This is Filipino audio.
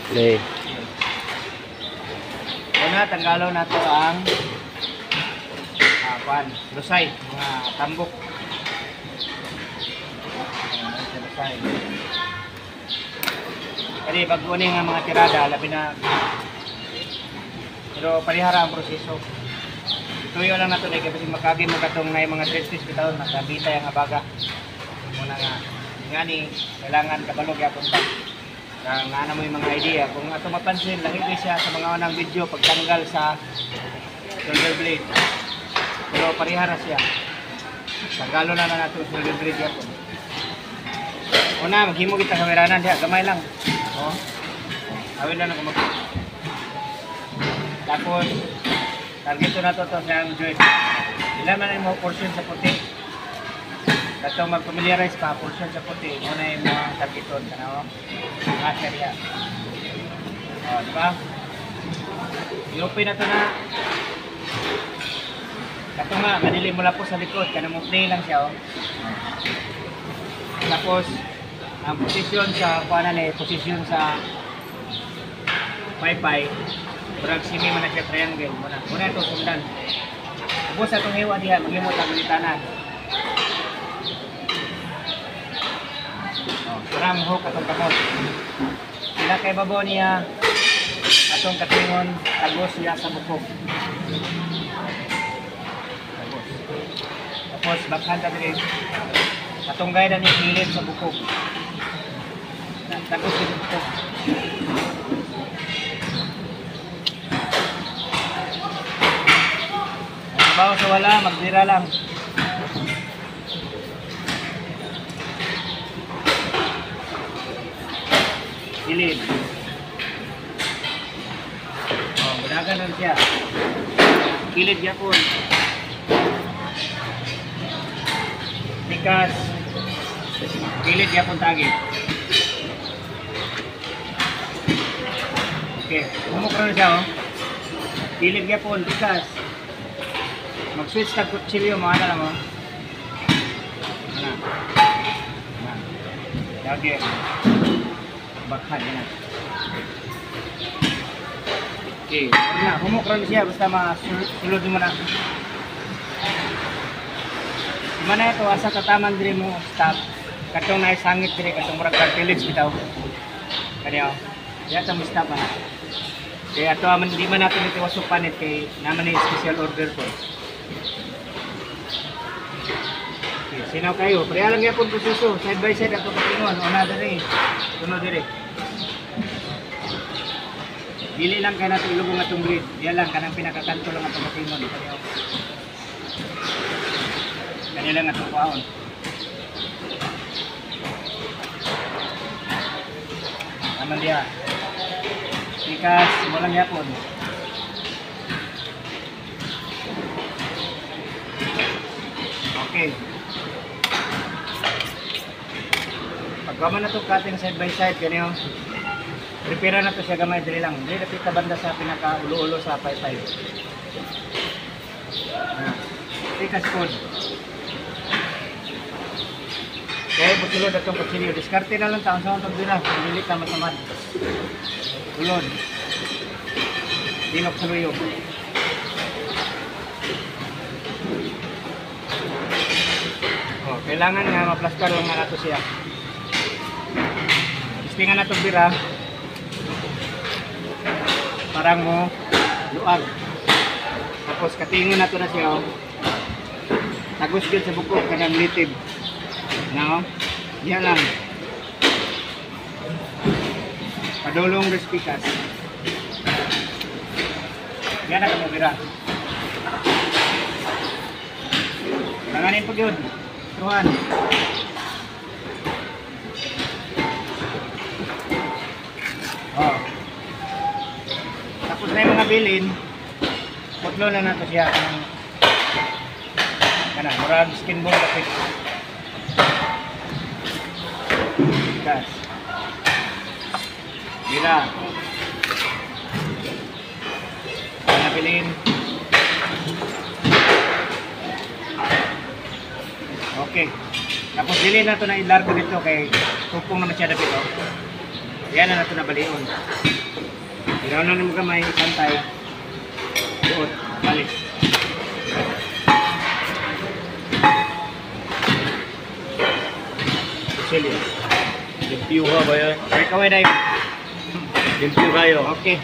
Okay. Una, tanggalon nato ang lusay, mga tambok. Lusay. Kaya bago nga mga tirada, labi na. Pero parihara ang proseso. Tuyo lang nato na kasi makagi mo katong na mga trestis bitaw nakabita yung abaga. Muna nga ni kailangan kabalog yapon pa. Kang ana mo yung mga idea kung ato mapansin lahi siya sa mga unang video pagtanggal sa shoulder blade. Pero parihara siya. Tanggalon na nato shoulder blade yapon. Una maghimo kita kameranan diha gamay lang. Oh. Awin na kumag. Tapos target na to sa joint. Ilan man mo portion sa puti. Dato mag-familiarize pa portion sa puti. Muna yung mga targeton kana kasya diha. Oh, di ba? I-open na to na. Dato nga madili mo po sa likod kana mo play lang siya oh. Tapos ang posisyon sa kuanan ni posisyon sa paypay. Murag simi man na siya triangle muna. Muna ito sundan. Ubos atong hiwa diha maghimo ta bilitanan. Oh, parang hook atong kamot. Sila kay babaw niya atong katingon tagos niya sa bukog. Tapos bakhan ta diri. Atong gayda ni kilid sa bukog. Tagos sa bukog. Bawa sa wala, magdira lang. Kilid. Oh, budagan lang siya. Kilid yapon. Tikas. Kilid yapon tagit. Okay, umukro na siya oh. Kilid yapon, tikas. Mag-switch na kutsilyo, mga lang mo. Ano? Lagi. Bakhan, yan. Okay, humukran siya, basta masulod mo na. Mana ito, asa kataman diri mo stop. Katong naisangit diri, katong murag cartilage bitaw. Kaniyo, yata mo stop na. Kaya ito, di man natin ito wasupan kay naman ni special order ko. Sinaw kayo, pareha lang yapon proseso, side by side ato katingon, una diri, sunod diri. Dili lang kay nato ilugong atong grid, diya lang kanang pinakakanto lang atong katingon. Kani lang atong paon. Naman diya. Tikas, simulan yapon. Okay. Pagkaman na ito cutting side by side, ganyan. Prepare na ito siya gamay, dili lang. Dili napit ka banda sa pinaka-ulo-ulo sa paypay. Tikas code. Okay, butulod na itong kutsilyo. Diskarte na lang taon sa itong dira. Dili ka masamad. Ulod. Dinok sa luyo. Oh, kailangan nga ma-plaster lang na ito siya. Istingan na itong bira. Parang mo luag. Tapos katingon na ito na siya. Tagos yun sa bukog. Kanang litib. No? Yan lang. Padulong respikas. Yan na kamo bira. Tanganin pag yun. Tuhan. Oh. Tapos na yung mga bilin, putlo na nato siya ng kana, murag skin bone kapit. Gas. Bila. Mga bilin. Okay. Tapos dili na ito na ilargo dito kay tupong naman siya dapit. Yan na nato na balion. Iraw na mo gamay, santay. Buot, balik. Sili. Limpyo ka ba yan? Break away, Dave. Limpyo kayo. Okay.